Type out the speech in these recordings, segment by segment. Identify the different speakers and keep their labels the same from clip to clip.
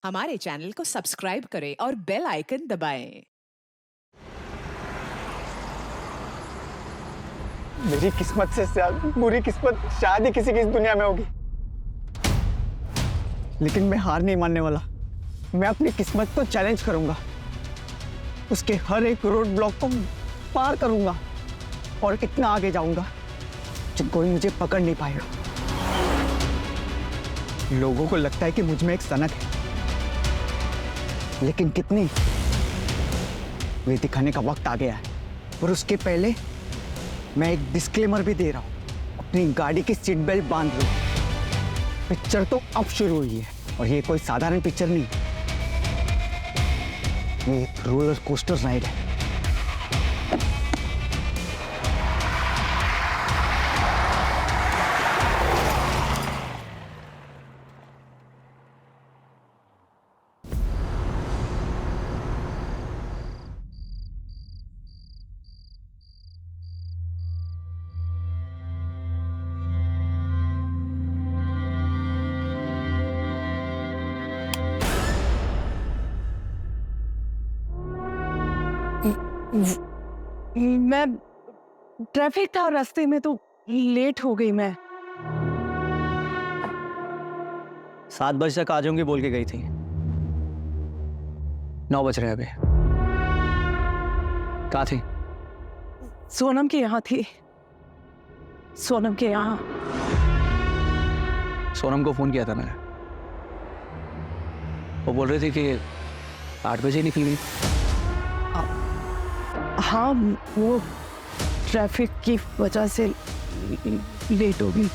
Speaker 1: हमारे चैनल को सब्सक्राइब करें और बेल आइकन दबाएं।
Speaker 2: मेरी किस्मत से ज्यादा बुरी किस्मत शायद ही किसी की इस दुनिया में होगी, लेकिन मैं हार नहीं मानने वाला। मैं अपनी किस्मत को चैलेंज करूंगा, उसके हर एक रोड ब्लॉक को पार करूंगा और इतना आगे जाऊंगा कि कोई मुझे पकड़ नहीं पाएगा। लोगों को लगता है कि मुझ में एक सनक है, लेकिन कितनी, वे दिखाने का वक्त आ गया है। और उसके पहले मैं एक डिस्क्लेमर भी दे रहा हूं, अपनी गाड़ी की सीट बेल्ट बांध लो। पिक्चर तो अब शुरू हुई है और ये कोई साधारण पिक्चर नहीं, ये एक रोलर कोस्टर राइड है।
Speaker 3: मैं ट्रैफिक था रास्ते में तो लेट हो गई। मैं
Speaker 2: 7 बजे तक आ जाऊंगी बोल के गई थी, 9 बज रहे हैं अभी। कहाँ थी?
Speaker 3: सोनम के यहाँ थी, सोनम के यहाँ।
Speaker 2: सोनम को फोन किया था मैंने, वो बोल रही थी कि 8 बजे निकल गई।
Speaker 3: हाँ, वो ट्रैफिक की वजह से लेट हो गई।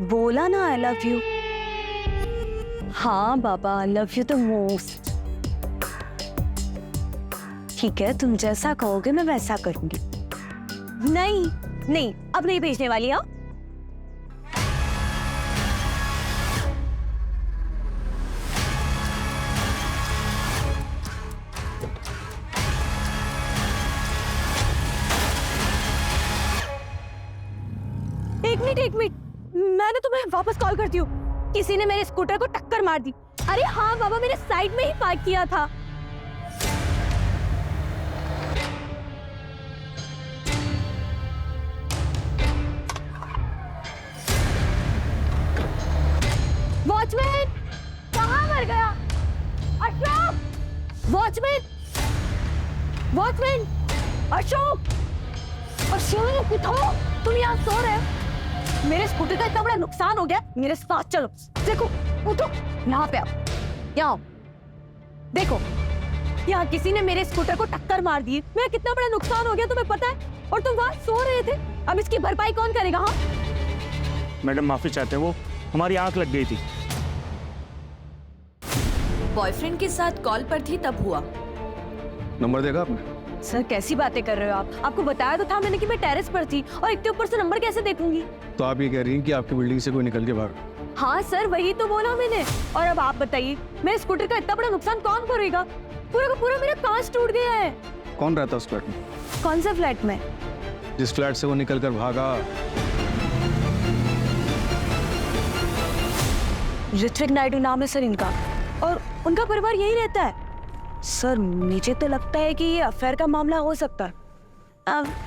Speaker 4: बोला ना आई लव यू। हाँ बाबा, I love you the most. ठीक है, तुम जैसा कहोगे मैं वैसा करूंगी। नहीं नहीं, अब नहीं भेजने वाली। आओ। एक मिनट, मैंने तुम्हें वापस कॉल करती हूँ। किसी ने मेरे स्कूटर को टक्कर मार दी। अरे हाँ बाबा, मैंने साइड में ही पार्क किया था। वॉचमैन, कहाँ मर गया? अशोक! वॉचमैन! वॉचमैन! अशोक! अशोक उठो, तुम यहाँ सो रहे हो? मेरे स्कूटर का इतना बड़ा नुकसान हो गया, मेरे साथ चलो। देखो, उठो, यहाँ पे आओ, यहाँ आओ। देखो, यहाँ किसी ने मेरे स्कूटर को टक्कर मार दी। मेरा कितना बड़ा नुकसान हो गया तुम्हें पता है? और तुम वहाँ सो रहे थे। अब इसकी भरपाई कौन करेगा? हाँ
Speaker 5: मैडम माफी चाहते हैं, वो हमारी आंख लग गई थी।
Speaker 6: बॉयफ्रेंड के साथ कॉल पर थी तब हुआ।
Speaker 5: नंबर देखा आपने?
Speaker 4: सर कैसी बातें कर रहे हो आप? आपको बताया तो था मैंने कि मैं टेरेस पर थी और एक के ऊपर से नंबर कैसे देखूंगी?
Speaker 6: तो आप ये कह रही हैं कि आपकी बिल्डिंग से कोई निकल के भाग?
Speaker 4: हाँ सर वही तो बोला मैंने। और अब आप बताइए मेरे स्कूटर का इतना बड़ा नुकसान कौन करेगा? पूरा का पूरा मेरा कांच टूट गया है।
Speaker 6: कौन रहता है उस फ्लैट में?
Speaker 4: कौन सा फ्लैट में?
Speaker 6: जिस फ्लैट से वो निकल कर भागा।
Speaker 4: ऋत्विक नायडू नाम है सर इनका, और उनका परिवार यही रहता है। सर मुझे तो लगता है कि ये अफेयर का मामला हो सकता है,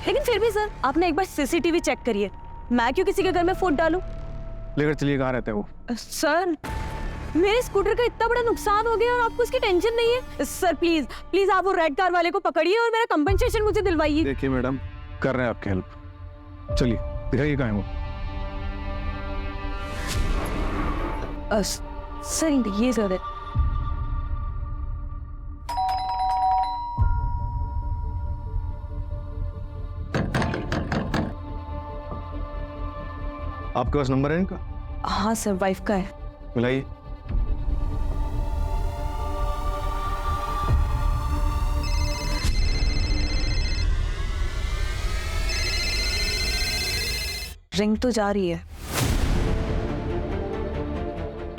Speaker 4: लेकिन फिर भी सर आपने एक बार सीसीटीवी चेक करिए। मैं क्यों किसी के घर में फूट डालूं?
Speaker 6: लेकर चलिए, कहाँ रहते हैं वो?
Speaker 4: सर मेरे स्कूटर का इतना बड़ा नुकसान हो गया और आपको उसकी टेंशन नहीं है? सर प्लीज प्लीज आप वो रेड कार वाले को पकड़िए और मेरा कंपनसेशन मुझे दिलवाइए।
Speaker 6: देखिए मैडम, कर रहे हैं आपकी हेल्प। चलिए दिखाइए कहाँ है वो।
Speaker 4: सर ये सर है।
Speaker 6: आपके पास नंबर है इनका?
Speaker 4: हाँ सर वाइफ का है।
Speaker 6: मिलाइए।
Speaker 4: रिंग तो जा रही है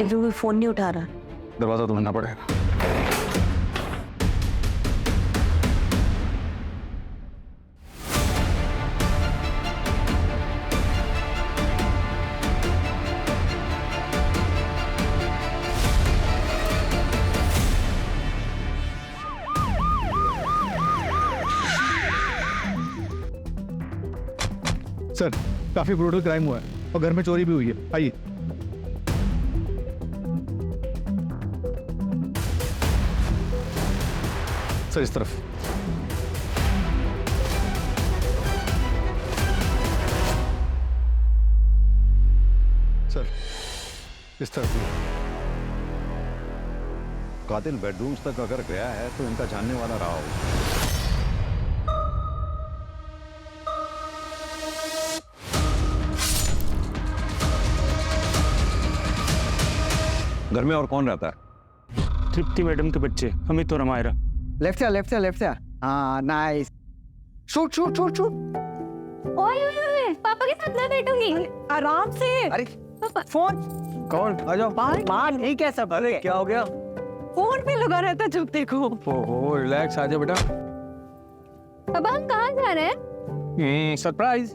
Speaker 4: लेकिन वो फोन नहीं उठा रहा।
Speaker 6: दरवाजा तो बंदना पड़ेगा। सर काफी ब्रूटल क्राइम हुआ है और घर में चोरी भी हुई है। आइए। सर इस तरफ। सर इस तरफ।
Speaker 7: कातिल बेडरूम्स तक अगर गया है तो इनका जानने वाला रहा हो। घर में और कौन रहता है?
Speaker 5: तृप्ति मैडम के बच्चे अमित और हमारा।
Speaker 2: लेफ्ट से लेफ्ट से। हाँ nice. Shoot shoot shoot shoot.
Speaker 4: ओए पापा के साथ मैं बैठूंगी।
Speaker 2: आराम से। अरे फोन
Speaker 6: कौन?
Speaker 2: आ जाओ। मान नहीं क्या सब? अरे क्या हो गया?
Speaker 3: फोन पे लगा रहता है, जब देखो।
Speaker 6: ओहो रिलैक्स, आ जाओ बेटा।
Speaker 4: अब हम कहाँ जा रहे हैं?
Speaker 6: Surprise.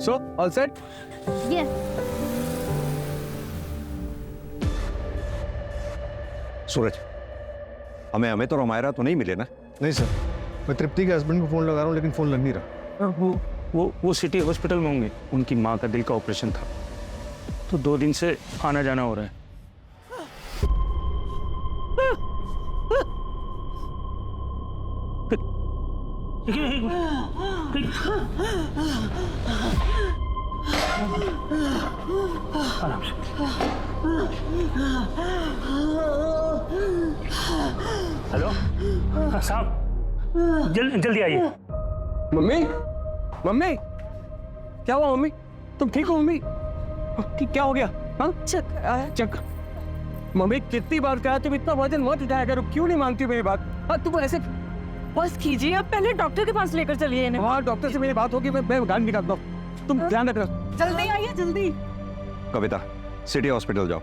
Speaker 6: So all set?
Speaker 4: Yes.
Speaker 7: Suraj, हमें अमित और हमारा तो नहीं मिले ना?
Speaker 6: नहीं सर, मैं तृप्ति के हस्बैंड को फोन लगा रहा हूँ लेकिन फोन लग नहीं रहा।
Speaker 5: वो सिटी हॉस्पिटल में होंगे। उनकी माँ का दिल का ऑपरेशन था तो 2 दिन से आना जाना हो रहा है। हेलो साहब, जल्दी आइए।
Speaker 6: मम्मी, मम्मी क्या हुआ? मम्मी तुम ठीक हो? मम्मी क्या हो गया? हाँ चक। मम्मी कितनी बार कहा तुम इतना वजन मत उठाया करो, क्यों नहीं मानती मेरी बात? हाँ तुम ऐसे
Speaker 3: बस कीजिए, आप पहले डॉक्टर के पास लेकर चलिए इन्हें।
Speaker 6: हाँ डॉक्टर से मेरी बात होगी, मैं गाड़ी निकालता हूँ, तुम ध्यान रखना।
Speaker 3: जल्दी आइए जल्दी।
Speaker 7: कविता, सिटी हॉस्पिटल जाओ,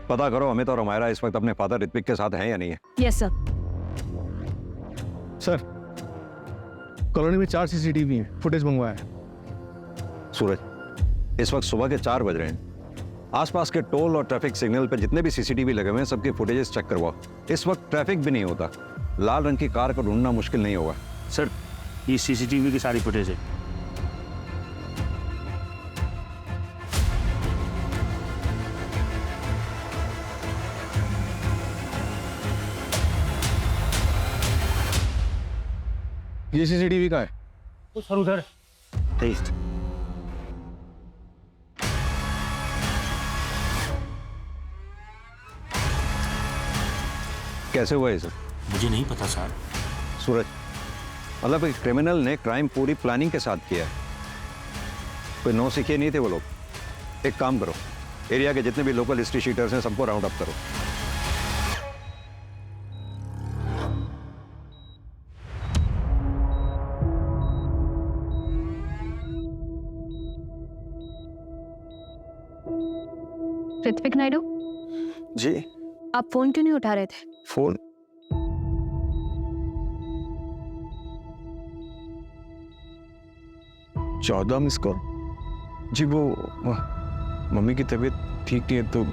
Speaker 7: पता करो अमित और हमारा इस वक्त अपने फादर ऋत्विक के साथ हैं या नहीं है।
Speaker 4: Yes sir.
Speaker 6: सर कॉलोनी में 4 CCTV हैं, फुटेज मंगवाया है।
Speaker 7: सूरज, इस वक्त सुबह के 4 बज रहे हैं। आसपास के टोल और ट्रैफिक सिग्नल पे जितने भी CCTV लगे हुए हैं सबके फुटेजेस चेक करवाओ। इस वक्त ट्रैफिक भी नहीं होता, लाल रंग की कार को ढूंढना मुश्किल नहीं होगा।
Speaker 5: सर ये CCTV की सारी फुटेज है।
Speaker 6: ये CCTV का है?
Speaker 5: वो सर उधर।
Speaker 7: कैसे हुआ ये सब?
Speaker 5: मुझे नहीं पता सर।
Speaker 7: सूरज, मतलब एक क्रिमिनल ने क्राइम पूरी प्लानिंग के साथ किया है। कोई नौ सीखे नहीं थे वो लोग। एक काम करो, एरिया के जितने भी लोकल हिस्ट्री शीटर्स हैं सबको राउंड अप करो।
Speaker 4: ऋत्विक नायडू,
Speaker 6: जी
Speaker 4: आप फोन क्यों नहीं उठा रहे थे?
Speaker 6: फोन चौदह मिस कॉल। जी वो मम्मी की तबीयत ठीक नहीं है तो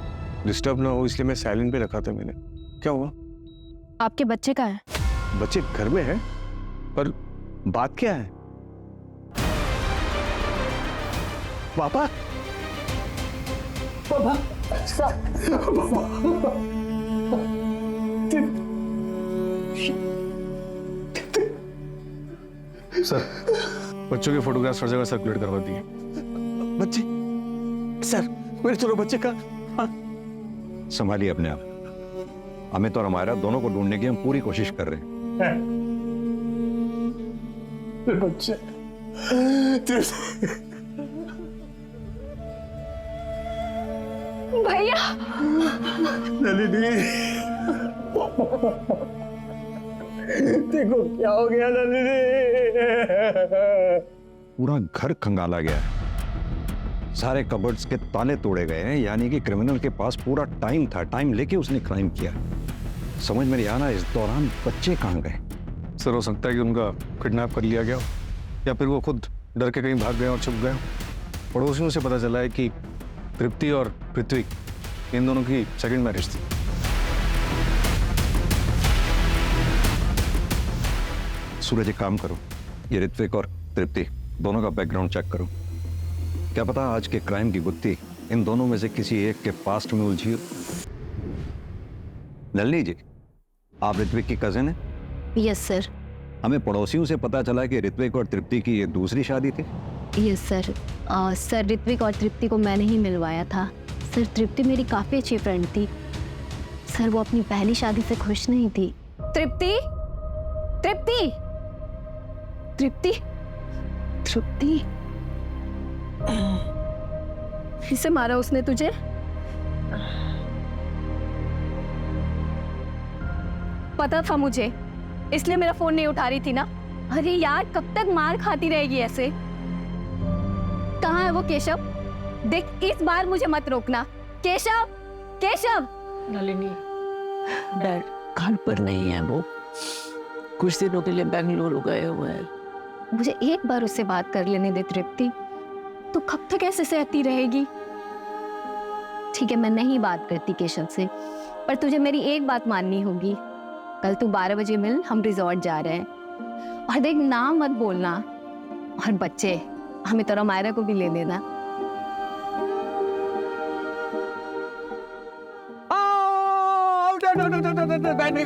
Speaker 6: डिस्टर्ब ना हो इसलिए मैं साइलेंट पे रखा था मैंने। क्या हुआ?
Speaker 4: आपके बच्चे कहाँ हैं?
Speaker 6: बच्चे घर में हैं, पर बात क्या है? पापा पापा सर बच्चों के फोटोग्राफ्स हर जगह सर्कुलेट करवा दिए। बच्चे सर, मेरे दोनों बच्चे का
Speaker 7: संभालिए अपने आप। अमित और हमारा दोनों को ढूंढने की हम पूरी कोशिश कर रहे हैं।
Speaker 6: बच्चे
Speaker 4: भैया,
Speaker 6: देखो क्या हो गया नलिनी।
Speaker 7: पूरा घर खंगाला गया है, सारे कबर्ड्स के ताले तोड़े गए हैं, यानी कि क्रिमिनल के पास पूरा टाइम था, टाइम लेके उसने क्राइम किया। समझ में नहीं आना इस दौरान बच्चे कहाँ गए।
Speaker 6: सर हो सकता है कि उनका किडनैप कर लिया गया हो, या फिर वो खुद डर के कहीं भाग गए और छुप गए हो। पड़ोसियों से पता चला है कि तृप्ति और पृथ्वी इन दोनों की सेकंड मैरिज थी।
Speaker 7: सूरज एक काम करो, ये ऋत्विक और तृप्ति दोनों का बैकग्राउंड चेक करो। क्या पता आज के क्राइम की गुत्थी इन दोनों में से किसी एक के पास्ट में उलझी हो। नलिनी जी, आप ऋत्विक की कजिन है?
Speaker 4: Yes sir.
Speaker 7: हमें पड़ोसियों से पता चला कि ऋत्विक और तृप्ति की ये दूसरी शादी थी।
Speaker 4: Yes sir. सर ऋत्विक और तृप्ति को मैंने ही मिलवाया था। सर तृप्ति मेरी काफी अच्छी फ्रेंड थी। सर वो अपनी पहली शादी से खुश नहीं थी। तृप्ति, तृप्ति, तृप्ति, तृप्ति, इसे मारा उसने तुझे? पता था मुझे, इसलिए मेरा फोन नहीं उठा रही थी ना। अरे यार, कब तक मार खाती रहेगी ऐसे? कहाँ है वो केशव? देख, इस बार मुझे मत रोकना। केशव, केशव।
Speaker 3: नलिनी, डैड घर पर नहीं है, वो कुछ दिनों के लिए बेंगलुरु गए हुए हैं।
Speaker 4: मुझे एक बार उससे बात कर लेने दे तृप्ति। तू कब तक ऐसे सहती रहेगी? ठीक है, मैं नहीं बात करती केशव से, पर तुझे मेरी एक बात माननी होगी। कल तू 12 बजे मिल, हम रिजॉर्ट जा रहे हैं। और देख, नाम मत बोलना। और बच्चे, हमें तो मायरा को भी ले लेना।
Speaker 6: बैठी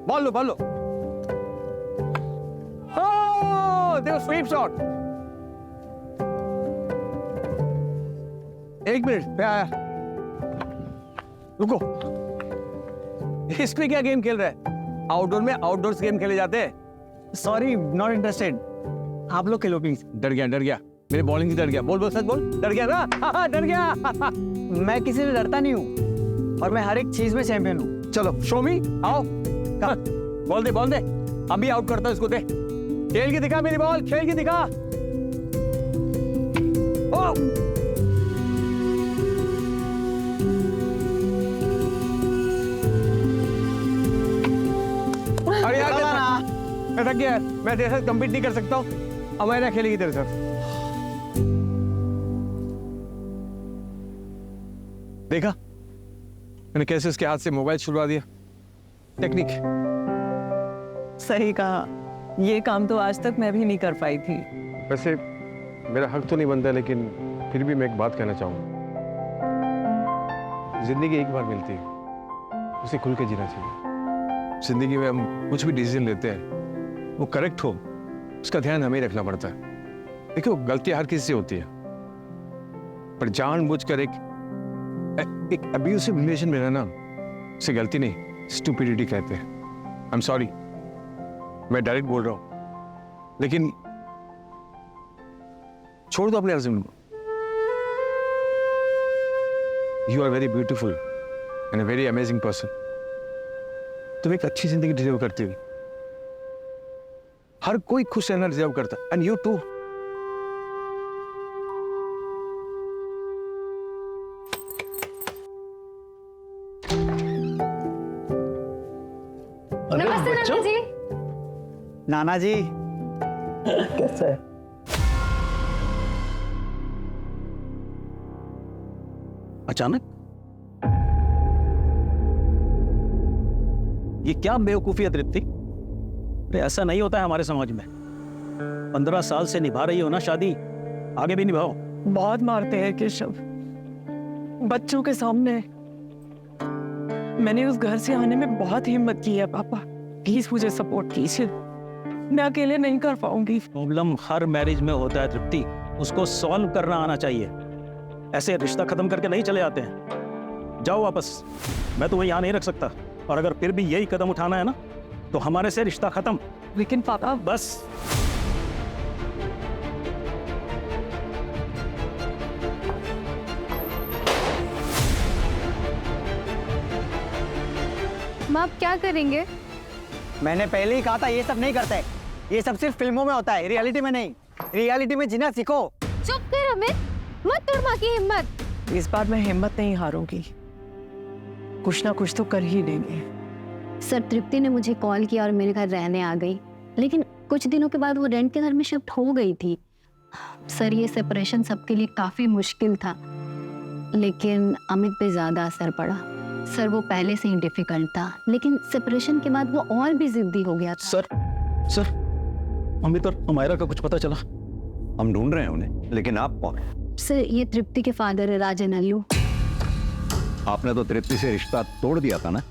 Speaker 6: बॉल लो, बॉल लो। देखो स्वीप शॉट। एक मिनट, मैं आया। रुको, इसमें क्या गेम खेल रहा है? आउटडोर में आउटडोर्स गेम खेले जाते हैं।
Speaker 2: Sorry, not interested. आप लोग खेलो प्लीज।
Speaker 6: डर गया मेरे बॉलिंग से डर गया। बोल बोल, सच बोल। डर गया ना? डर गया।
Speaker 2: मैं किसी से डरता नहीं हूँ और मैं हर एक चीज में चैंपियन हूँ।
Speaker 6: चलो शो मी, आओ। बॉल दे। अभी आउट करता हूं इसको। दे, खेल के दिखा मेरी बॉल, खेल के दिखा। ओ! अरे यार, मैं थक गया। मैं तेरे साथ कम्पीट नहीं कर सकता हूँ। अमायरा खेलेगी तेरे साथ। देखा मैंने कैसे उसके हाथ से मोबाइल छुड़वा दिया। टेक्निक।
Speaker 3: सही कहा, ये काम तो आज तक मैं भी नहीं कर पाई थी।
Speaker 6: वैसे मेरा हक तो नहीं बनता, लेकिन फिर भी मैं एक बात कहना चाहूंगा। जिंदगी एक बार मिलती है, उसे खुल के जीना चाहिए। जिंदगी में हम कुछ भी डिसीजन लेते हैं, वो करेक्ट हो, उसका ध्यान हमें रखना पड़ता है। देखो, गलतियां हर किसी से होती है, पर जानबूझकर एक अब्यूसिव रिलेशन में रहना, उसे गलती नहीं, स्टूपिडिटी कहते हैं। आई एम सॉरी, मैं डायरेक्ट बोल रहा हूं, लेकिन छोड़ दो अपने हस्बैंड को। You are very beautiful and a very amazing person. तुम एक अच्छी जिंदगी डिजर्व करती हो। हर कोई खुश रहना डिजर्व करता, एंड यू टू।
Speaker 2: नाना जी
Speaker 3: कैसा है?
Speaker 8: अचानक ये क्या बेवकूफी है तृप्ति? अरे ऐसा नहीं होता है हमारे समाज में। 15 साल से निभा रही हो ना शादी, आगे भी निभाओ।
Speaker 3: बहुत मारते हैं केशव बच्चों के सामने। मैंने उस घर से आने में बहुत हिम्मत की है पापा, प्लीज मुझे सपोर्ट कीजिए, मैं अकेले नहीं कर पाऊंगी।
Speaker 8: प्रॉब्लम हर मैरिज में होता है तृप्ति, उसको सॉल्व करना आना चाहिए। ऐसे रिश्ता खत्म करके नहीं चले आते हैं। जाओ वापस, मैं तुम्हें यहाँ नहीं रख सकता। और अगर फिर भी यही कदम उठाना है ना तो हमारे से रिश्ता खत्म।
Speaker 3: लेकिन पापा
Speaker 8: बस
Speaker 4: माँ आप क्या करेंगे?
Speaker 2: मैंने पहले ही कहा था ये सब नहीं करते। ये सब सिर्फ फिल्मों में होता है, रियलिटी में नहीं। रियलिटी में जीना सीखो।
Speaker 4: चुप कर अमित, मत तोड़ माँ की हिम्मत।
Speaker 3: इस बार मैं हिम्मत नहीं हारूंगी, कुछ ना कुछ तो कर ही देंगे।
Speaker 9: सर तृप्ति ने मुझे कॉल किया और मेरे घर रहने आ गई, लेकिन कुछ दिनों के बाद वो रेंट के घर में शिफ्ट हो गई थी। सर ये सेपरेशन सबके लिए काफ़ी मुश्किल था, लेकिन अमित पे ज़्यादा असर पड़ा। सर वो पहले से ही डिफिकल्ट था, लेकिन सेपरेशन के बाद वो और भी जिद्दी हो गया था।
Speaker 8: सर अमित और अमायरा का कुछ पता चला?
Speaker 7: हम ढूंढ रहे हैं उन्हें, लेकिन आप कौन?
Speaker 9: सर ये तृप्ति के फादर है, राजन अल्लू।
Speaker 7: आपने तो तृप्ति से रिश्ता तोड़ दिया था ना?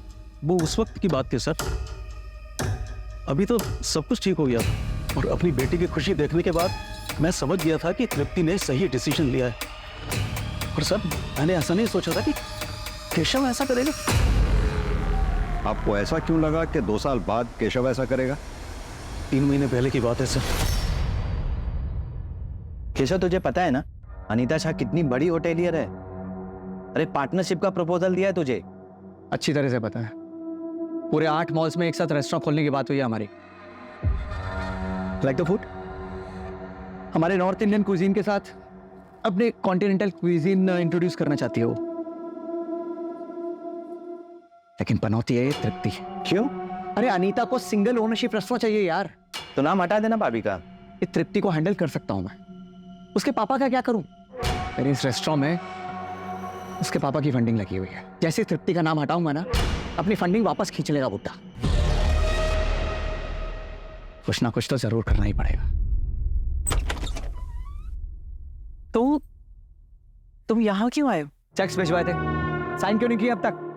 Speaker 8: वो उस वक्त की बात थी सर, अभी तो सब कुछ ठीक हो गया था। और अपनी बेटी की खुशी देखने के बाद मैं समझ गया था कि तृप्ति ने सही डिसीजन लिया है। और सर मैंने ऐसा नहीं सोचा था कि केशव ऐसा करेगा।
Speaker 7: आपको ऐसा क्यों लगा कि 2 साल बाद केशव ऐसा करेगा?
Speaker 8: 3 महीने पहले की बात है सर।
Speaker 10: केशव तुझे पता है ना अनीता शाह कितनी बड़ी होटेलियर है? अरे पार्टनरशिप का प्रपोजल दिया है तुझे।
Speaker 6: अच्छी तरह से पता है। पूरे 8 मॉल्स में एक साथ रेस्टोरेंट खोलने की बात हुई है हमारी। लाइक द फूड, हमारे नॉर्थ इंडियन क्विजीन के साथ अपने कॉन्टिनेंटल क्विजीन इंट्रोड्यूस करना चाहती है वो। लेकिन पनौती है ये तृप्ति।
Speaker 10: क्यों?
Speaker 6: अरे अनीता को सिंगल ओनरशिप रेस्टोरेंट चाहिए यार।
Speaker 10: तो नाम हटा देना भाभी का।
Speaker 6: ये तृप्ति को हैंडल कर सकता हूं मैं, उसके पापा का क्या करूं? मेरे इस रेस्टोरेंट में उसके पापा की फंडिंग लगी हुई है। जैसे तृप्ति का नाम हटाऊंगा ना, अपनी फंडिंग वापस खींच लेगा बुड्ढा। कुछ ना कुछ तो जरूर करना ही पड़ेगा।
Speaker 3: तो तुम यहाँ क्यों आए हो?
Speaker 6: चेक्स भिजवाए थे, साइन क्यों नहीं किया अब तक?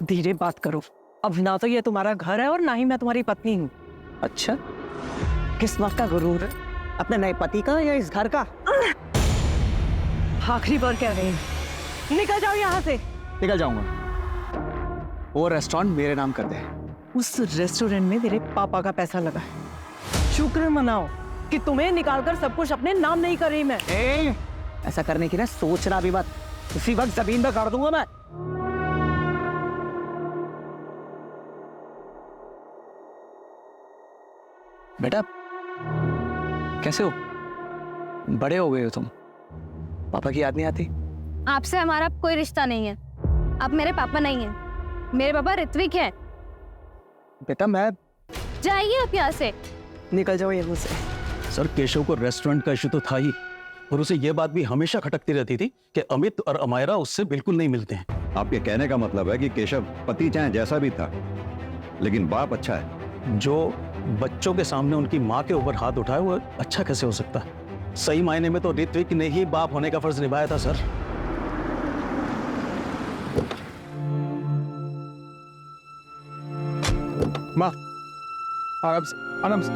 Speaker 3: धीरे बात करो, अब ना तो ये तुम्हारा घर है और ना ही मैं तुम्हारी पत्नी हूँ।
Speaker 6: अच्छा, किस बात का गुरूर है? अपने नए पति का या इस घर का?
Speaker 3: आखिरी बार कह रहे हैं, निकल जाओ यहाँ से।
Speaker 6: निकल जाऊंगा। वो रेस्टोरेंट मेरे नाम कर दे।
Speaker 3: उस रेस्टोरेंट में मेरे पापा का पैसा लगा है। शुक्र मनाओ कि तुम्हें निकालकर सब कुछ अपने नाम नहीं कर रही मैं।
Speaker 6: ऐसा करने की ना सोचना भी मत, उसी वक्त जमीन में गाड़ दूंगा मैं। बेटा कैसे हो? बड़े हो गए हो तुम, पापा की याद नहीं आती?
Speaker 4: आपसे हमारा कोई रिश्ता नहीं है, आप मेरे पापा नहीं हैं, मेरे पापा ऋत्विक हैं।
Speaker 6: बेटा मैं
Speaker 4: जाइए आप यहाँ से।
Speaker 3: निकल जाओ यहाँ से।
Speaker 8: सर केशव को रेस्टोरेंट का इशू तो था ही, और उसे यह बात भी हमेशा खटकती रहती थी कि अमित और अमायरा उससे बिल्कुल नहीं मिलते हैं।
Speaker 7: आपके कहने का मतलब है कि केशव पति चाहे जैसा भी था, लेकिन बाप अच्छा है।
Speaker 8: जो बच्चों के सामने उनकी माँ के ऊपर हाथ उठाए वो अच्छा कैसे हो सकता है? सही मायने में तो ऋत्विक ने ही बाप होने का फर्ज निभाया था सर।
Speaker 6: माँ आराम से, आराम से।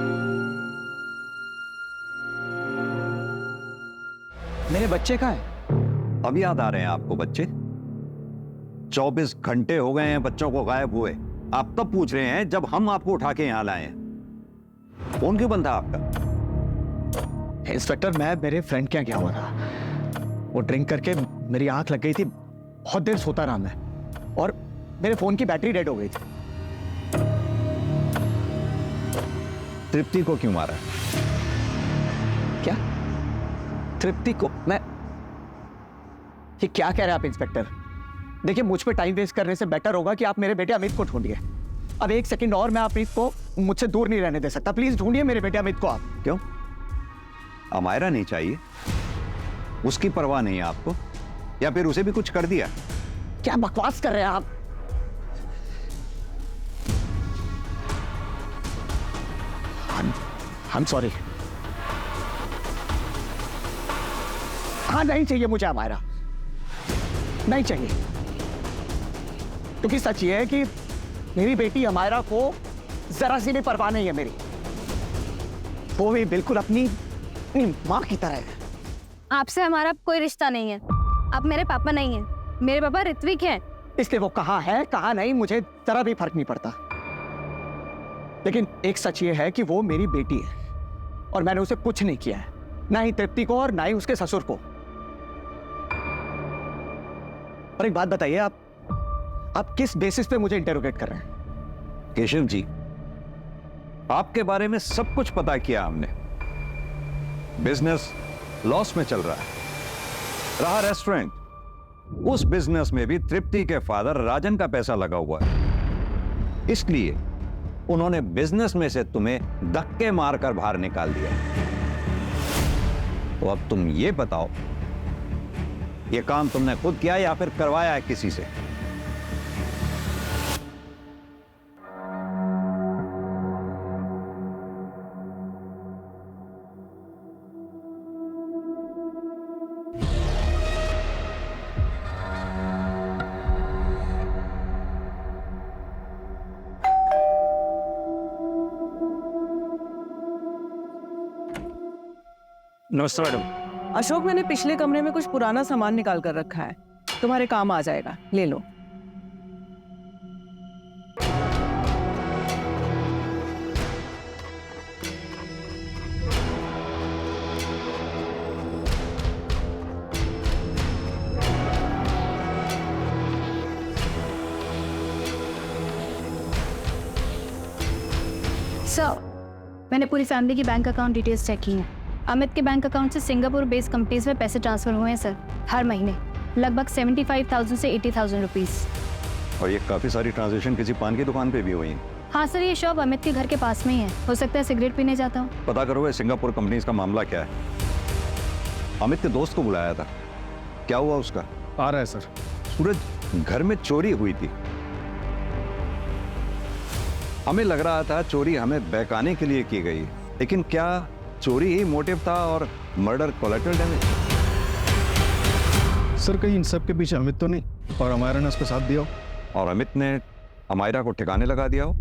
Speaker 6: मेरे बच्चे कहाँ हैं?
Speaker 7: अब याद आ रहे हैं आपको बच्चे? 24 घंटे हो गए हैं बच्चों को गायब हुए। आप तब पूछ रहे हैं जब हम आपको उठा के यहां लाए हैं। फोन क्यों बंद था आपका?
Speaker 6: इंस्पेक्टर मैं मेरे फ्रेंड के यहाँ गया हुआ था, वो ड्रिंक करके मेरी आंख लग गई थी, बहुत देर सोता रहा मैं, और मेरे फोन की बैटरी डेड हो गई थी।
Speaker 7: तृप्ति को क्यों मारा?
Speaker 6: क्या तृप्ति को? मैं ये क्या कह रहे हैं आप इंस्पेक्टर? देखिए मुझ पे टाइम वेस्ट करने से बेटर होगा कि आप मेरे बेटे अमित को ढूंढिए।
Speaker 2: अब एक सेकंड और मैं अमित को मुझसे दूर नहीं रहने दे सकता। प्लीज ढूंढिए मेरे बेटे अमित को आप।
Speaker 7: क्यों? अमायरा नहीं चाहिए? उसकी परवाह नहीं है आपको, या फिर उसे भी कुछ कर दिया?
Speaker 2: क्या बकवास कर रहे हैं आप? I'm sorry। हाँ, नहीं चाहिए मुझे अमायरा, नहीं चाहिए। क्योंकि सच ये है कि मेरी बेटी अमायरा को जरा सी भी परवाह नहीं है मेरी। वो भी बिल्कुल अपनी माँ की तरह है।
Speaker 4: आपसे हमारा कोई रिश्ता नहीं है। आप मेरे पापा नहीं हैं। मेरे पापा ऋत्विक हैं।
Speaker 2: इसलिए वो कहाँ है कहाँ नहीं मुझे जरा भी फर्क नहीं पड़ता। लेकिन एक सच ये है कि वो मेरी बेटी है और मैंने उसे कुछ नहीं किया है, ना ही तृप्ति को और ना ही उसके ससुर को। और एक बात बताइए, आप किस बेसिस पे मुझे इंटेरोगेट कर रहे हैं?
Speaker 7: केशव जी, आपके बारे में सब कुछ पता किया हमने। बिजनेस लॉस में चल रहा है। रहा रेस्टोरेंट, उस बिजनेस में भी तृप्ति के फादर राजन का पैसा लगा हुआ है। इसलिए उन्होंने बिजनेस में से तुम्हें धक्के मारकर बाहर निकाल दिया। तो अब तुम ये बताओ, ये काम तुमने खुद किया या फिर करवाया है किसी से?
Speaker 5: नमस्ते मैडम।
Speaker 3: अशोक, मैंने पिछले कमरे में कुछ पुराना सामान निकाल कर रखा है, तुम्हारे काम आ जाएगा, ले लो।
Speaker 9: सर, मैंने पूरी फैमिली की बैंक अकाउंट डिटेल्स चेक की हैं। अमित के बैंक अकाउंट से सिंगापुर बेस्ड कंपनीज में पैसे ट्रांसफर हुए हैं सर, हर महीने लगभग 75,000 से 80,000 रुपीस।
Speaker 7: और ये काफी सारी ट्रांजैक्शन किसी पान की दुकान पे भी हुई हैं।
Speaker 9: हाँ सर, ये शॉप अमित के घर के पास में ही है। हो सकता है सिगरेट पीने जाता हूँ।
Speaker 7: पता करो ये सिंगापुर कंपनीज का मामला क्या है। अमित के दोस्त को बुलाया था, क्या हुआ उसका?
Speaker 5: आ रहा है सर।
Speaker 7: सूरज, घर में चोरी हुई थी। हमें लग रहा था चोरी हमें बहकाने के लिए की गई, लेकिन क्या चोरी ही मोटिव था और मर्डर कोलैटरल डैमेज?
Speaker 8: सर, कहीं इन सब के पीछे अमित तो नहीं और अमायरा ने उसका साथ दिया हो?
Speaker 7: और अमित ने अमायरा को ठिकाने लगा दिया हो?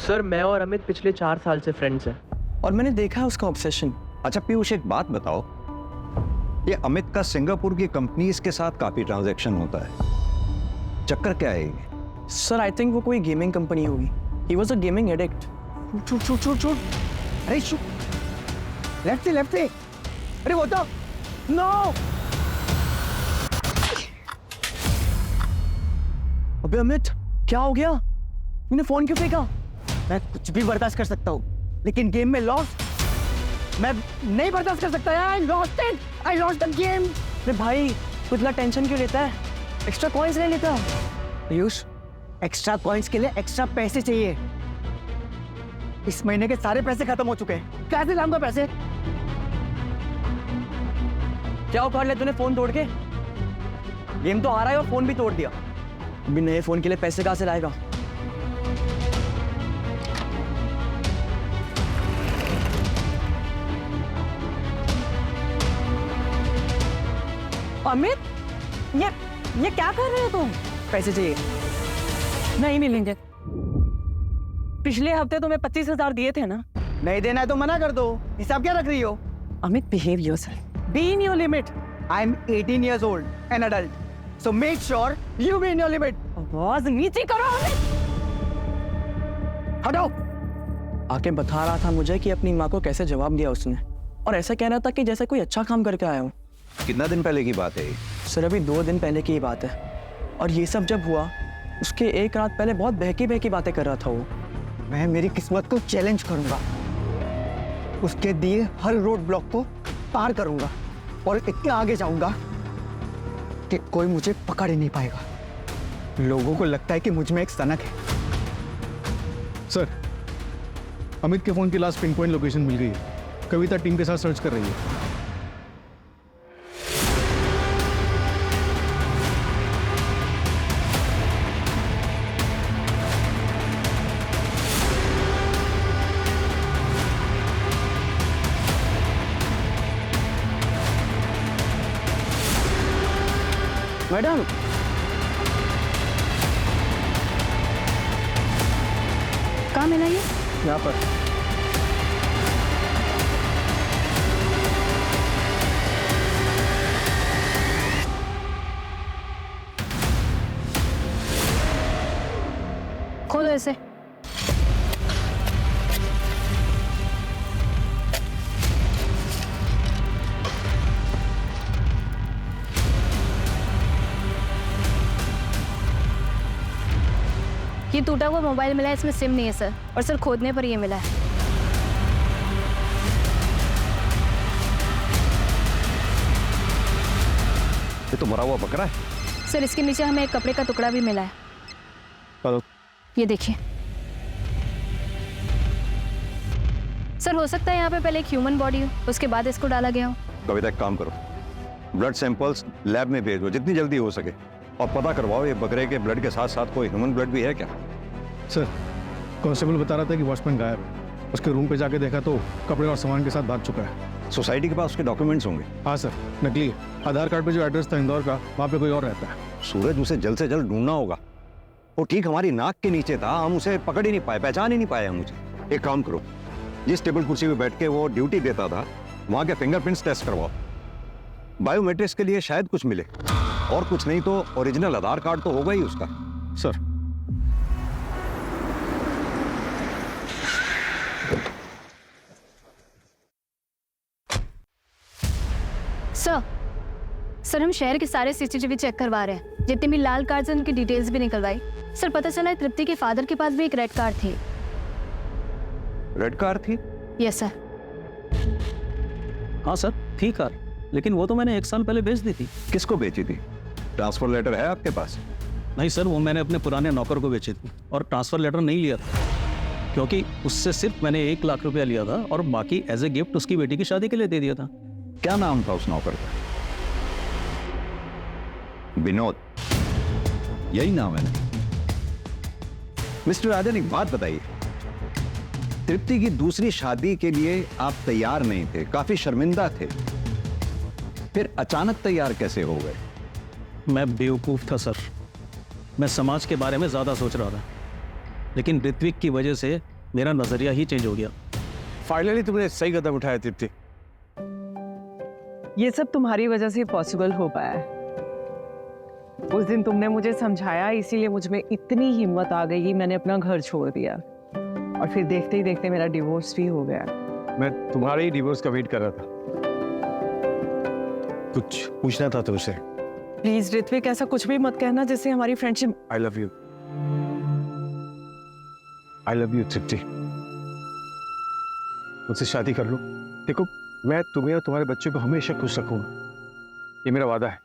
Speaker 6: सर, मैं और अमित पिछले 4 साल से फ्रेंड्स हैं और मैंने देखा है उसका ऑब्सेशन।
Speaker 7: अच्छा पीयूष, एक बात बताओ, ये अमित का सिंगापुर की कंपनीज के साथ काफी ट्रांजैक्शन होता है, चक्कर क्या है ये?
Speaker 6: सर, आई थिंक वो कोई गेमिंग कंपनी होगी। He was a gaming addict.
Speaker 2: छूट। अरे शू, लेफ्ट से। अरे वो तो नो।
Speaker 6: अबे अमित, क्या हो गया? तूने फोन क्यों फेंका?
Speaker 2: मैं कुछ भी बर्दाश्त कर सकता हूँ, लेकिन गेम में लॉस मैं नहीं बर्दाश्त कर सकता यार। I lost the game।
Speaker 6: अरे भाई, तू इतना टेंशन क्यों लेता है? एक्स्ट्रा कॉइंस ले लेता।
Speaker 2: पीयूष, एक्स्ट्रा कॉइंस के लिए एक्स्ट्रा पैसे चाहिए। इस महीने के सारे पैसे खत्म हो चुके हैं, कैसे लाऊंगा पैसे?
Speaker 6: क्या उखाड़ लिया तूने फोन तोड़ के? गेम तो आ रहा है और फोन भी तोड़ दिया। अभी नए फोन के लिए पैसे कहाँ से लाएगा?
Speaker 3: अमित, ये क्या कर रहे हो तुम?
Speaker 6: पैसे चाहिए।
Speaker 3: नहीं मिलेंगे। पिछले हफ्ते तुम्हें 25,000 दिए थे ना?
Speaker 2: नहीं देना है तो मना कर दो। हिसाब क्या रख रही हो?
Speaker 3: Amit, behave yourself. Be in your limit.
Speaker 2: I'm 18 years old, an adult. So make sure you be in your limit.
Speaker 3: आवाज नीचे करो अमित।
Speaker 2: हटाओ।
Speaker 6: आके बता रहा था मुझे कि अपनी माँ को कैसे जवाब दिया उसने,
Speaker 11: और ऐसा कह रहा था कि जैसे कोई अच्छा काम करके आया हूँ।
Speaker 7: कितना दिन पहले की बात है ये?
Speaker 11: सर अभी 2 दिन पहले की ही बात है। और ये सब जब हुआ उसके एक रात पहले बहुत बहकी बहकी बातें कर रहा था वो।
Speaker 2: मैं मेरी किस्मत को चैलेंज करूंगा, उसके दिए हर रोड ब्लॉक को पार करूंगा और इतना आगे जाऊंगा कि कोई मुझे पकड़ ही नहीं पाएगा। लोगों को लगता है कि मुझ में एक सनक है।
Speaker 8: सर, अमित के फोन की लास्ट पिन पॉइंट लोकेशन मिल गई है। कविता टीम के साथ सर्च कर रही है।
Speaker 11: मैडम,
Speaker 9: कहाँ मिला ये?
Speaker 11: यहाँ पर।
Speaker 9: खोलो इसे। ये टूटा हुआ मोबाइल मिला है, इसमें सिम नहीं है सर, और सर खोदने पर ये मिला है।
Speaker 7: ये तो मरा हुआ बकरा है।
Speaker 9: सर इसके नीचे हमें एक कपड़े का टुकड़ा भी मिला है।
Speaker 8: हेलो।
Speaker 9: ये देखिए सर, हो सकता है यहाँ पे पहले एक ह्यूमन बॉडी हो, उसके बाद इसको डाला गया हो।
Speaker 7: कविता एक काम करो, ब्लड सैंपल्स लैब में भेजो जितनी जल्दी हो सके, और पता करवाओ ये बकरे के ब्लड के साथ साथ कोई ह्यूमन ब्लड भी है क्या।
Speaker 8: सर, कांस्टेबल बता रहा था कि वॉचमैन गायब है। उसके रूम पे जाके देखा तो कपड़े और सामान के साथ भाग चुका है।
Speaker 7: सोसाइटी के पास उसके डॉक्यूमेंट्स होंगे।
Speaker 8: हाँ सर, नकली है। आधार कार्ड पे जो एड्रेस था इंदौर का, वहाँ पे कोई और रहता है।
Speaker 7: सूरज, उसे जल्द से जल्द ढूंढना होगा। वो ठीक हमारी नाक के नीचे था, हम उसे पकड़ ही नहीं पाए, पहचान ही नहीं पाया मुझे। एक काम करो, जिस टेबल कुर्सी पे बैठ के वो ड्यूटी देता था वहाँ के फिंगरप्रिंट्स टेस्ट करवाओ। बायोमेट्रिक्स के लिए शायद कुछ मिले, और कुछ नहीं तो ओरिजिनल आधार कार्ड तो होगा ही उसका।
Speaker 8: सर,
Speaker 9: सर हम शहर के सारे सीसीटीवी चेक करवा रहे हैं, जितने भी लाल कार्ड हैं उनकी डिटेल्स भी निकलवाई। सर पता चला है तृप्ति के फादर के पास भी एक रेड कार थी।
Speaker 7: रेड कार थी?
Speaker 9: Yes sir.
Speaker 8: हाँ सर, थी कार, लेकिन वो तो मैंने 1 साल पहले बेच दी थी।
Speaker 7: किसको बेची थी? ट्रांसफर लेटर है आपके पास?
Speaker 8: नहीं सर, वो मैंने अपने पुराने नौकर को बेची थी, और ट्रांसफर लेटर नहीं लिया था, क्योंकि उससे सिर्फ मैंने 1 लाख रुपया लिया था और बाकी एज ए गिफ्ट उसकी बेटी की शादी के लिए दे दिया था।
Speaker 7: क्या नाम था उस नौकर का? विनोद, यही नाम है ना? मिस्टर राजन, एक बात बताइए, तृप्ति की दूसरी शादी के लिए आप तैयार नहीं थे, काफी शर्मिंदा थे, फिर अचानक तैयार कैसे हो गए?
Speaker 8: मैं बेवकूफ था सर, मैं समाज के बारे में ज्यादा सोच रहा था, लेकिन ऋत्विक की वजह से मेरा नजरिया ही चेंज हो गया।
Speaker 6: फाइनली तुमने सही कदम उठाया तृप्ति।
Speaker 3: ये सब तुम्हारी वजह से पॉसिबल हो पाया है। उस दिन तुमने मुझे समझाया, इसीलिए मुझ में इतनी हिम्मत आ गई कि मैंने अपना घर छोड़ दिया, और फिर देखते ही देखते मेरा डिवोर्स भी हो गया।
Speaker 6: मैं तुम्हारे ही डिवोर्स का वेट कर रहा था। कुछ पूछना था तुमसे।
Speaker 3: प्लीज ऋत्विक, ऐसा कुछ भी मत कहना जिससे हमारी friendship.
Speaker 6: I love you. I love you Tripti. मुझसे शादी कर लो। देखो, मैं तुम्हें और तुम्हारे बच्चों को हमेशा खुश रखूंगा, ये मेरा वादा है।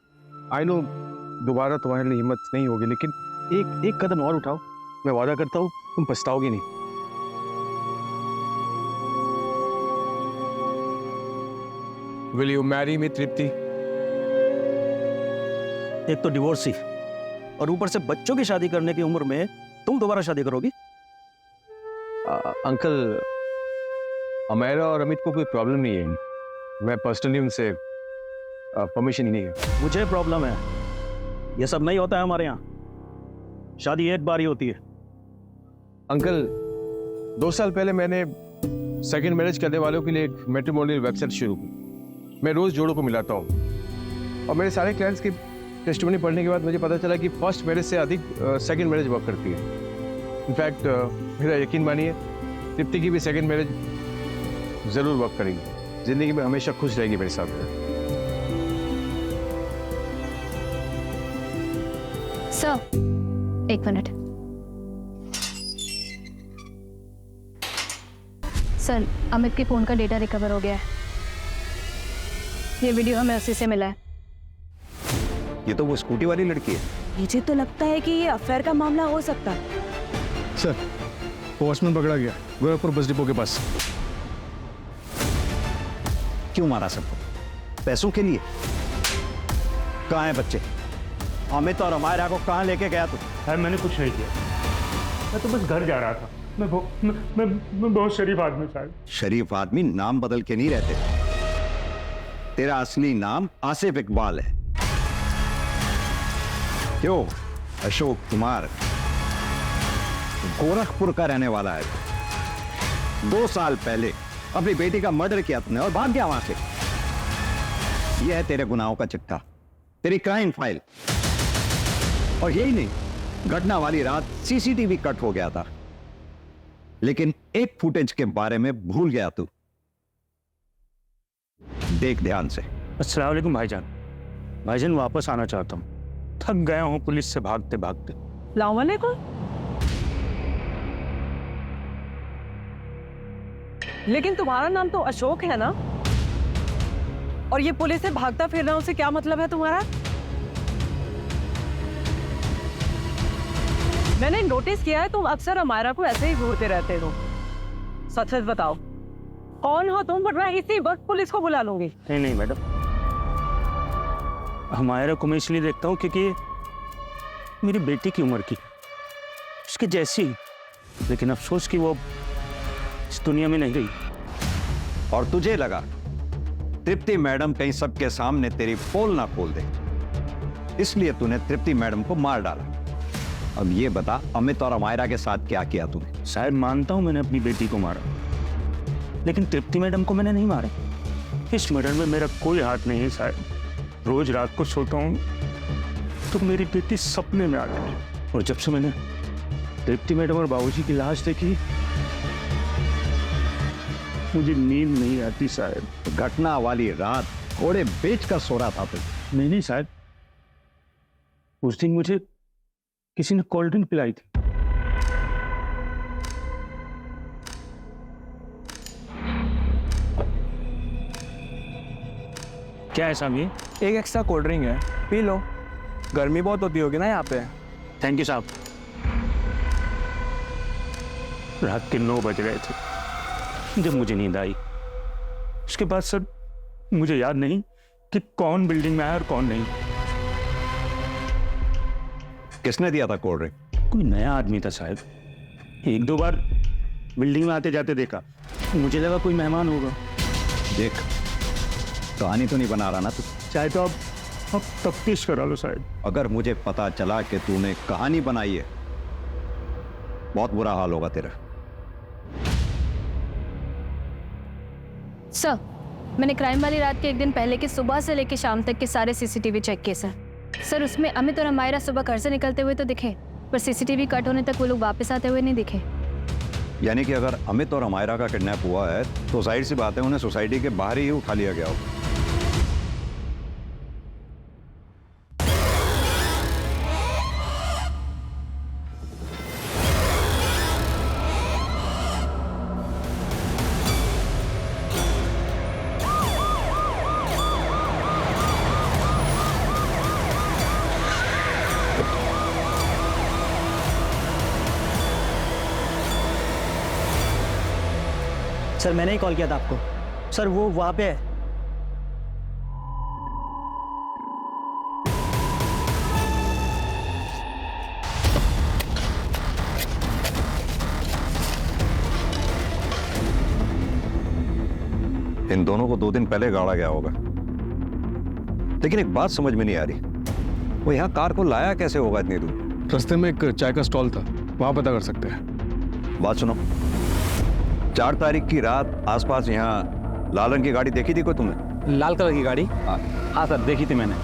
Speaker 6: आई नो दोबारा तुम्हारे लिए हिम्मत नहीं होगी, लेकिन एक कदम और उठाओ, मैं वादा करता हूँ तुम पछताओगे नहीं। Will you marry me, तृप्ति?
Speaker 8: एक तो डिवोर्स ही, और ऊपर से बच्चों की शादी करने की उम्र में तुम दोबारा शादी करोगी?
Speaker 6: अंकल, अमेरा और अमित को कोई प्रॉब्लम नहीं है, मैं पर्सनली उनसे परमिशन ही नहीं है।
Speaker 8: मुझे प्रॉब्लम है, ये सब नहीं होता है हमारे यहाँ, शादी एक बार ही होती है।
Speaker 6: अंकल, 2 साल पहले मैंने सेकंड मैरिज करने वालों के लिए एक मैट्रिमोनियल वेबसाइट शुरू की। मैं रोज जोड़ों को मिलाता हूँ, और मेरे सारे क्लाइंट्स की टेस्टिमनी पढ़ने के बाद मुझे पता चला कि फर्स्ट मैरिज से अधिक सेकंड मैरिज वर्क करती है। इनफैक्ट मेरा यकीन मानिए, तृप्ति की भी सेकंड मैरिज जरूर वर्क करेगी।
Speaker 7: जिंदगी में हमेशा खुश रहेगी मेरे साथ।
Speaker 9: Sir, 1 minute. सर, अमित के फोन का डेटा रिकवर हो गया है। ये वीडियो हमें उसी से मिला है।
Speaker 7: ये तो वो स्कूटी वाली लड़की है।
Speaker 4: मुझे तो लगता है कि ये अफेयर का मामला हो सकता है।
Speaker 8: सर, वॉचमैन पकड़ा गया गोरखपुर बस डिपो के पास।
Speaker 7: क्यों मारा सबको? पैसों के लिए? कहाँ है बच्चे? अमित और अमायरा को कहाँ लेके गया तू?
Speaker 5: साहब मैंने कुछ नहीं किया, मैं तो बस घर जा रहा था। मैं बहुत शरीफ आदमी साहब।
Speaker 7: शरीफ आदमी नाम बदल के नहीं रहते। तेरा असली नाम आसिफ इकबाल है। क्यों? अशोक कुमार गोरखपुर का रहने वाला है। 2 साल पहले अपनी बेटी का मर्डर किया तुमने और भाग गया वहां से। यह है तेरे गुनाहों का चिट्ठा, तेरी क्राइम फाइल। और यही नहीं, घटना वाली रात सीसीटीवी कट हो गया था, लेकिन एक फुटेज के बारे में भूल गया तू। देख ध्यान से।
Speaker 5: अस्सलाम वालेकुम भाईजान। भाईजान वापस आना चाहता हूँ, थक गया हूँ पुलिस से भागते भागते।
Speaker 3: सलाम वालेकुम। लेकिन तुम्हारा नाम तो अशोक है ना? और ये पुलिस से भागता फिरना, उसे क्या मतलब है तुम्हारा? मैंने नोटिस किया है तुम अक्सर अमायरा को ऐसे ही घूरते रहते हो। सच सच बताओ, कौन हो तुम? वरना इसी वक्त पुलिस को बुला लूंगी।
Speaker 5: नहीं मैडम, अमायरा को मैं इसलिए देखता हूँ क्योंकि मेरी बेटी की उम्र की, उसके जैसी। लेकिन अफसोस कि वो इस दुनिया में नहीं रही।
Speaker 7: और तुझे लगा तृप्ति मैडम कहीं सबके सामने तेरी पोल ना खोल दे, इसलिए तूने तृप्ति मैडम को मार डाला। अब ये बता, अमित और अमायरा के साथ क्या किया तूने?
Speaker 5: शायद मानता हूं मैंने अपनी बेटी को मारा, लेकिन तृप्ति मैडम को मैंने नहीं मारा। इस मर्डर में मेरा कोई हाथ नहीं है साहब। रोज रात को सोता हूं तो मेरी बेटी सपने में आती है, और जब से मैंने तृप्ति मैडम और बाबूजी की लाश देखी, मुझे नींद नहीं आती साहब।
Speaker 7: घटना वाली रात घोड़े बेच कर सो रहा था तू?
Speaker 5: नहीं साहब, उस दिन मुझे किसी ने कोल्ड ड्रिंक पिलाई थी। क्या है साहब? ये
Speaker 11: एक एक्स्ट्रा कोल्ड ड्रिंक है, पी लो। गर्मी बहुत होती होगी ना यहाँ पे।
Speaker 5: थैंक यू साहब। रात के 9 बज रहे थे जब मुझे नींद आई। उसके बाद सर मुझे याद नहीं कि कौन बिल्डिंग में आया और कौन नहीं।
Speaker 7: किसने दिया था कोल्ड ड्रिंक?
Speaker 5: कोई नया आदमी था साहब। 1-2 बार बिल्डिंग में आते जाते देखा, मुझे लगा कोई मेहमान होगा।
Speaker 7: देख, कहानी तो नहीं बना रहा ना तू?
Speaker 5: चाहे तो अब तफ्तीश करा लो साहब।
Speaker 7: अगर मुझे पता चला कि तूने कहानी बनाई है, बहुत बुरा हाल होगा तेरा।
Speaker 9: सर, मैंने क्राइम वाली रात के 1 दिन पहले के सुबह से लेकर शाम तक के सारे सीसीटीवी चेक किए सर। सर, उसमें अमित और अमायरा सुबह घर से निकलते हुए तो दिखे, पर सीसीटीवी कट होने तक वो लोग वापस आते हुए नहीं दिखे।
Speaker 7: यानी कि अगर अमित और अमायरा का किडनैप हुआ है तो जाहिर सी बात है उन्हें सोसाइटी के बाहर ही उठा लिया गया हो।
Speaker 11: सर, मैंने ही कॉल किया था आपको। सर, वो वहां पे है।
Speaker 7: इन दोनों को 2 दिन पहले गाड़ा गया होगा, लेकिन एक बात समझ में नहीं आ रही, वो यहाँ कार को लाया कैसे होगा इतनी दूर?
Speaker 8: रास्ते में एक चाय का स्टॉल था, वहां पता कर सकते हैं।
Speaker 7: बात सुनो, 4 तारीख की रात आसपास यहाँ लाल रंग की गाड़ी देखी थी कोई तुमने?
Speaker 10: लाल कलर की गाड़ी? हाँ सर, देखी थी मैंने।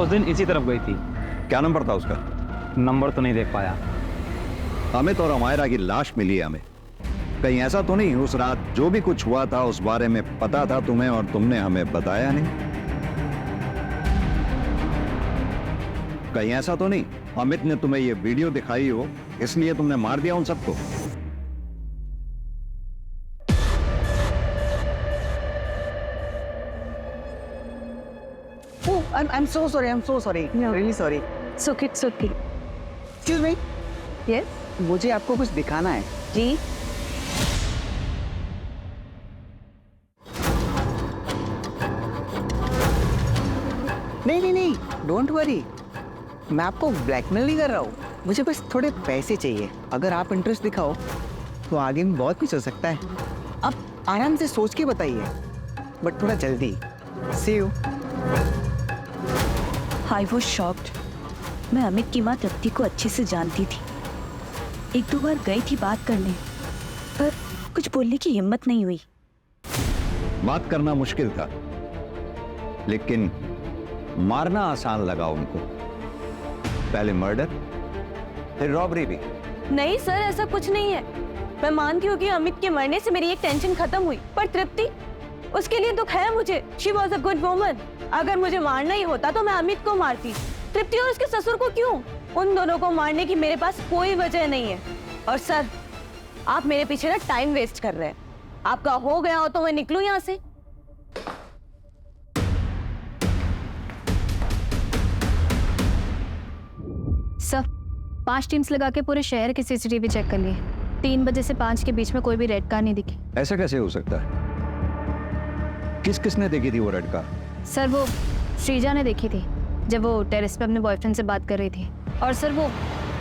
Speaker 10: उस दिन इसी तरफ गई थी।
Speaker 7: क्या नंबर था उसका?
Speaker 10: नंबर तो नहीं देख पाया।
Speaker 7: अमित और अमायरा की लाश मिली है हमें, कहीं ऐसा तो नहीं उस रात जो भी कुछ हुआ था उस बारे में पता था तुम्हें और तुमने हमें बताया नहीं? कहीं ऐसा तो नहीं अमित ने तुम्हें ये वीडियो दिखाई हो इसलिए तुमने मार दिया उन सबको?
Speaker 2: Oh, I'm so sorry. I'm so sorry. Really sorry.
Speaker 4: सुखी सुखी
Speaker 2: Excuse me.
Speaker 4: यस
Speaker 2: मुझे आपको कुछ दिखाना है.
Speaker 4: जी
Speaker 2: नहीं. Don't worry. मैं आपको ब्लैकमेल नहीं कर रहा हूँ. मुझे बस थोड़े पैसे चाहिए. अगर आप इंटरेस्ट दिखाओ तो आगे में बहुत कुछ हो सकता है. आप आराम से सोच के बताइए. बट थोड़ा जल्दी. See you.
Speaker 4: I was shocked. मैं अमित की माँ तृप्ति को अच्छे से जानती थी। एक दो बार गई थी बात करने, पर कुछ बोलने की हिम्मत नहीं हुई।
Speaker 7: बात करना मुश्किल था लेकिन मारना आसान लगा उनको। पहले मर्डर फिर रॉबरी भी।
Speaker 4: नहीं सर, ऐसा कुछ नहीं है। मैं मानती हूँ कि अमित के मरने से मेरी एक टेंशन खत्म हुई, पर तृप्ति, उसके लिए दुख है मुझे। She was a good woman. अगर मुझे मारना ही होता तो मैं अमित को मारती। तृप्ति और उसके ससुर को क्यों? उन दोनों को मारने की मेरे पास कोई वजह नहीं है। और सर, आप मेरे पीछे ना टाइम वेस्ट कर रहे हैं। आपका हो गया हो तो मैं निकलूं यहाँ से।
Speaker 9: सर, 5 टीम्स लगा के पूरे शहर के सीसीटीवी चेक कर लिए। 3 बजे से 5 के बीच में कोई भी रेड कार नहीं दिखी।
Speaker 7: ऐसा कैसे हो सकता है? किसने देखी थी वो रेड कार?
Speaker 9: सर, वो श्रीजा ने देखी थी जब वो टेरेस पे अपने बॉयफ्रेंड से बात कर रही थी। और सर, वो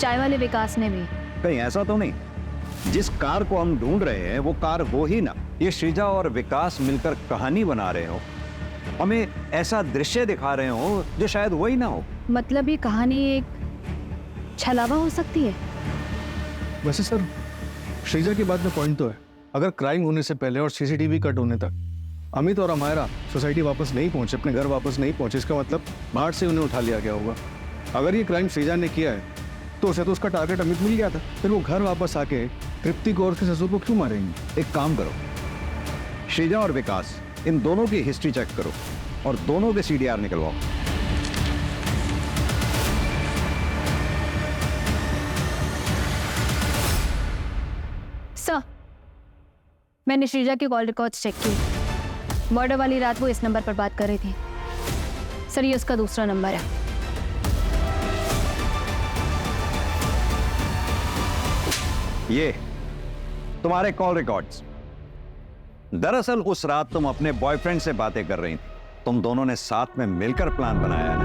Speaker 9: चाय वाले विकास ने भी।
Speaker 7: कहीं ऐसा तो नहीं जिस कार को हम ढूंढ रहे हैं वो कार वो ही ना? ये श्रीजा और विकास मिलकर कहानी बना रहे हो, हमें ऐसा दृश्य दिखा रहे हो जो शायद वही ना हो।
Speaker 9: मतलब ये कहानी एक छलावा हो सकती है।
Speaker 8: वैसे सर, श्रीजा की बात में पॉइंट तो है। अगर क्राइम होने से पहले और सीसीटीवी कट होने तक अमित और अमायरा सोसाइटी वापस नहीं पहुंचे, अपने घर वापस नहीं पहुंचे, इसका मतलब बाहर से उन्हें उठा लिया गया होगा। अगर ये क्राइम श्रीजा ने किया है तो उसे तो उसका टारगेट अमित मिल गया था। फिर वो घर वापस आके तृप्ति को और उसके ससुर को क्यों मारेंगे?
Speaker 7: एक काम करो, श्रीजा और विकास इन दोनों की हिस्ट्री चेक करो और दोनों के सीडीआर निकलवाओ।
Speaker 9: सर, मैंने श्रीजा के कॉल रिकॉर्ड्स चेक किए। मर्डर वाली रात वो इस नंबर पर बात कर रही थी। सर, ये उसका दूसरा नंबर है।
Speaker 7: ये तुम्हारे कॉल रिकॉर्ड्स। दरअसल उस रात तुम अपने बॉयफ्रेंड से बातें कर रही थी। तुम दोनों ने साथ में मिलकर प्लान बनाया है ना?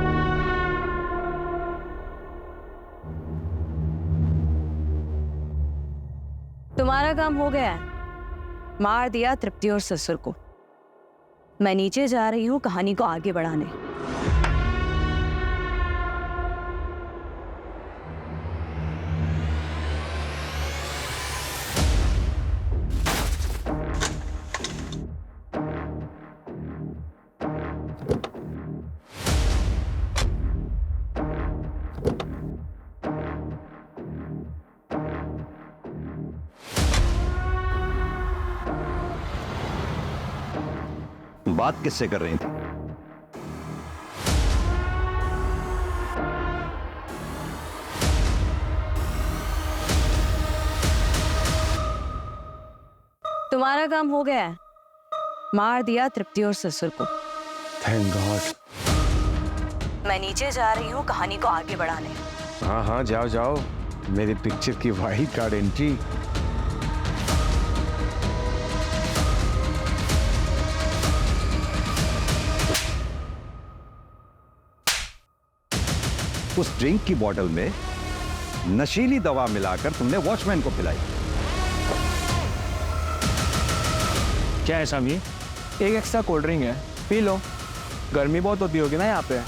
Speaker 4: तुम्हारा काम हो गया है। मार दिया तृप्ति और ससुर को। मैं नीचे जा रही हूँ कहानी को आगे बढ़ाने।
Speaker 7: बात किससे कर रही थी?
Speaker 4: तुम्हारा काम हो गया है। मार दिया तृप्ति और ससुर को।
Speaker 6: Thank God.
Speaker 4: मैं नीचे जा रही हूँ कहानी को आगे बढ़ाने।
Speaker 6: हाँ हाँ, जाओ जाओ। मेरी पिक्चर की वाइट कार्ड एंट्री।
Speaker 7: उस ड्रिंक की बोतल में नशीली दवा मिलाकर तुमने वॉचमैन को पिलाई।
Speaker 5: क्या है साहब ये?
Speaker 11: एक एक्स्ट्रा कोल्ड ड्रिंक है, पी लो। गर्मी बहुत होती होगी ना यहाँ पे।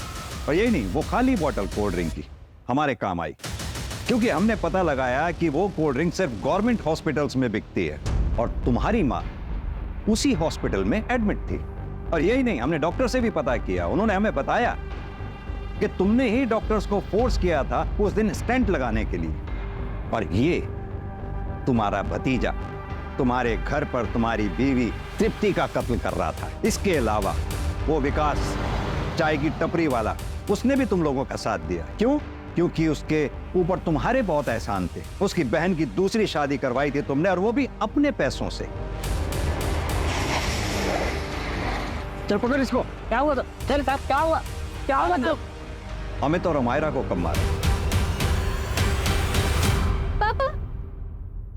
Speaker 7: और यही नहीं, वो खाली बोतल कोल्ड ड्रिंक की हमारे काम आई क्योंकि हमने पता लगाया कि वो कोल्ड ड्रिंक सिर्फ गवर्नमेंट हॉस्पिटल्स में बिकती है और तुम्हारी माँ उसी हॉस्पिटल में एडमिट थी। और यही नहीं, हमने डॉक्टर से भी पता किया। उन्होंने हमें बताया कि तुमने ही डॉक्टर्स को फोर्स किया था उस दिन स्टेंट लगाने के लिए। और ये तुम्हारा भतीजा तुम्हारे घर पर तुम्हारी बीवी तृप्ति का कत्ल कर रहा था। इसके अलावा वो विकास चाय की टपरी वाला, उसने भी तुम लोगों का साथ दिया। क्यों? क्योंकि उसके ऊपर तुम्हारे बहुत एहसान थे। उसकी बहन की दूसरी शादी करवाई थी तुमने, और वो भी अपने पैसों से।
Speaker 6: चल पकड़ इसको। क्या हुआ? चल साहब, क्या हुआ? क्या हुआ? तो
Speaker 7: अमित और अमायरा को कब मारा?
Speaker 4: पापा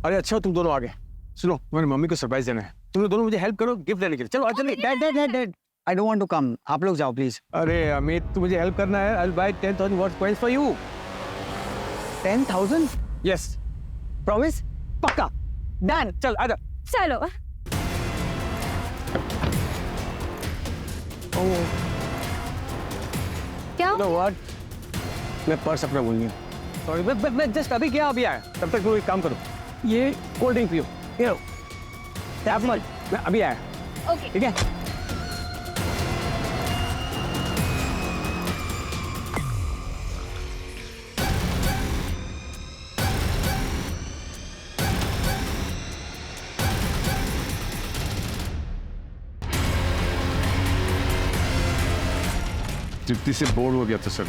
Speaker 6: अरे अच्छा तुम दोनों आ गए। सुनो, मेरी मम्मी को सरप्राइज देना है। तुम दोनों मुझे हेल्प करो गिफ्ट देने के लिए। चलो आज जल्दी।
Speaker 2: Dad I don't want to come. आप लोग जाओ प्लीज।
Speaker 6: अरे अमित, तू मुझे हेल्प करना है। I will buy 10,000 worth coins for you.
Speaker 2: 10,000?
Speaker 6: Yes,
Speaker 2: promise? पक्का? डन।
Speaker 6: चल आजा।
Speaker 4: चलो। क्या
Speaker 6: You know what? मैं पर्स अपना भूल गया। सॉरी, मैं जस्ट अभी गया, अभी आया। तब तक तुम एक काम करो, ये कोल्ड ड्रिंक पियो। ये लो, मैं अभी आया।
Speaker 4: ओके।
Speaker 6: ठीक है? तृप्ति से बोर हो गया था सर,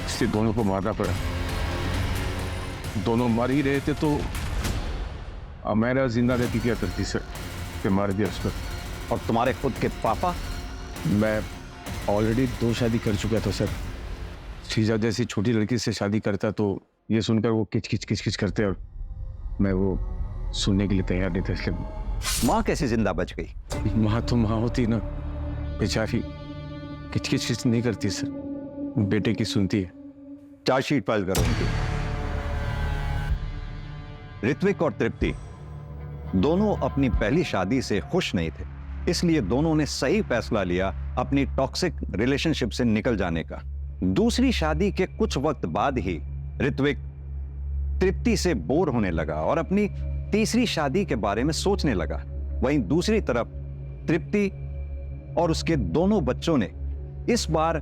Speaker 6: इसलिए दोनों को मारना पड़ा। दोनों मर ही रहे थे तो अमेरा जिंदा रहती क्या करती सर, कि मार दिया उसको।
Speaker 7: और तुम्हारे खुद के पापा?
Speaker 6: मैं ऑलरेडी 2 शादी कर चुका था सर। शीजा जैसी छोटी लड़की से शादी करता तो ये सुनकर वो किच करते, और मैं वो सुनने के लिए तैयार नहीं था। इसलिए
Speaker 7: माँ कैसे जिंदा बच गई?
Speaker 6: माँ तो माँ होती ना, बेचारी किच नहीं करती सर, बेटे की सुनती है।
Speaker 7: चार्जशीट फाइल करो उनकी। ऋत्विक और तृप्ति दोनों अपनी पहली शादी से खुश नहीं थे, इसलिए दोनों ने सही फैसला लिया अपनी टॉक्सिक रिलेशनशिप से निकल जाने का। दूसरी शादी के कुछ वक्त बाद ही ऋत्विक तृप्ति से बोर होने लगा और अपनी तीसरी शादी के बारे में सोचने लगा। वहीं दूसरी तरफ तृप्ति और उसके दोनों बच्चों ने इस बार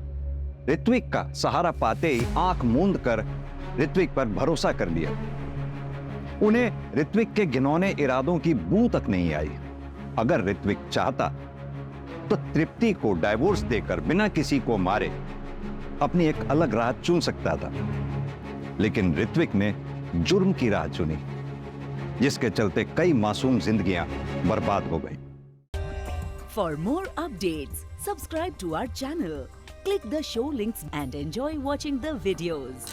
Speaker 7: ऋत्विक का सहारा पाते ही आंख मूंद कर ऋत्विक पर भरोसा कर लिया। उन्हें ऋत्विक के घिनौने इरादों की बू तक नहीं आई। अगर ऋत्विक चाहता तो तृप्ति को डाइवोर्स देकर बिना किसी को मारे अपनी एक अलग राह चुन सकता था, लेकिन ऋत्विक ने जुर्म की राह चुनी, जिसके चलते कई मासूम जिंदगियां बर्बाद हो गई।
Speaker 1: For more updates, subscribe to our channel, click the show links and enjoy watching the videos.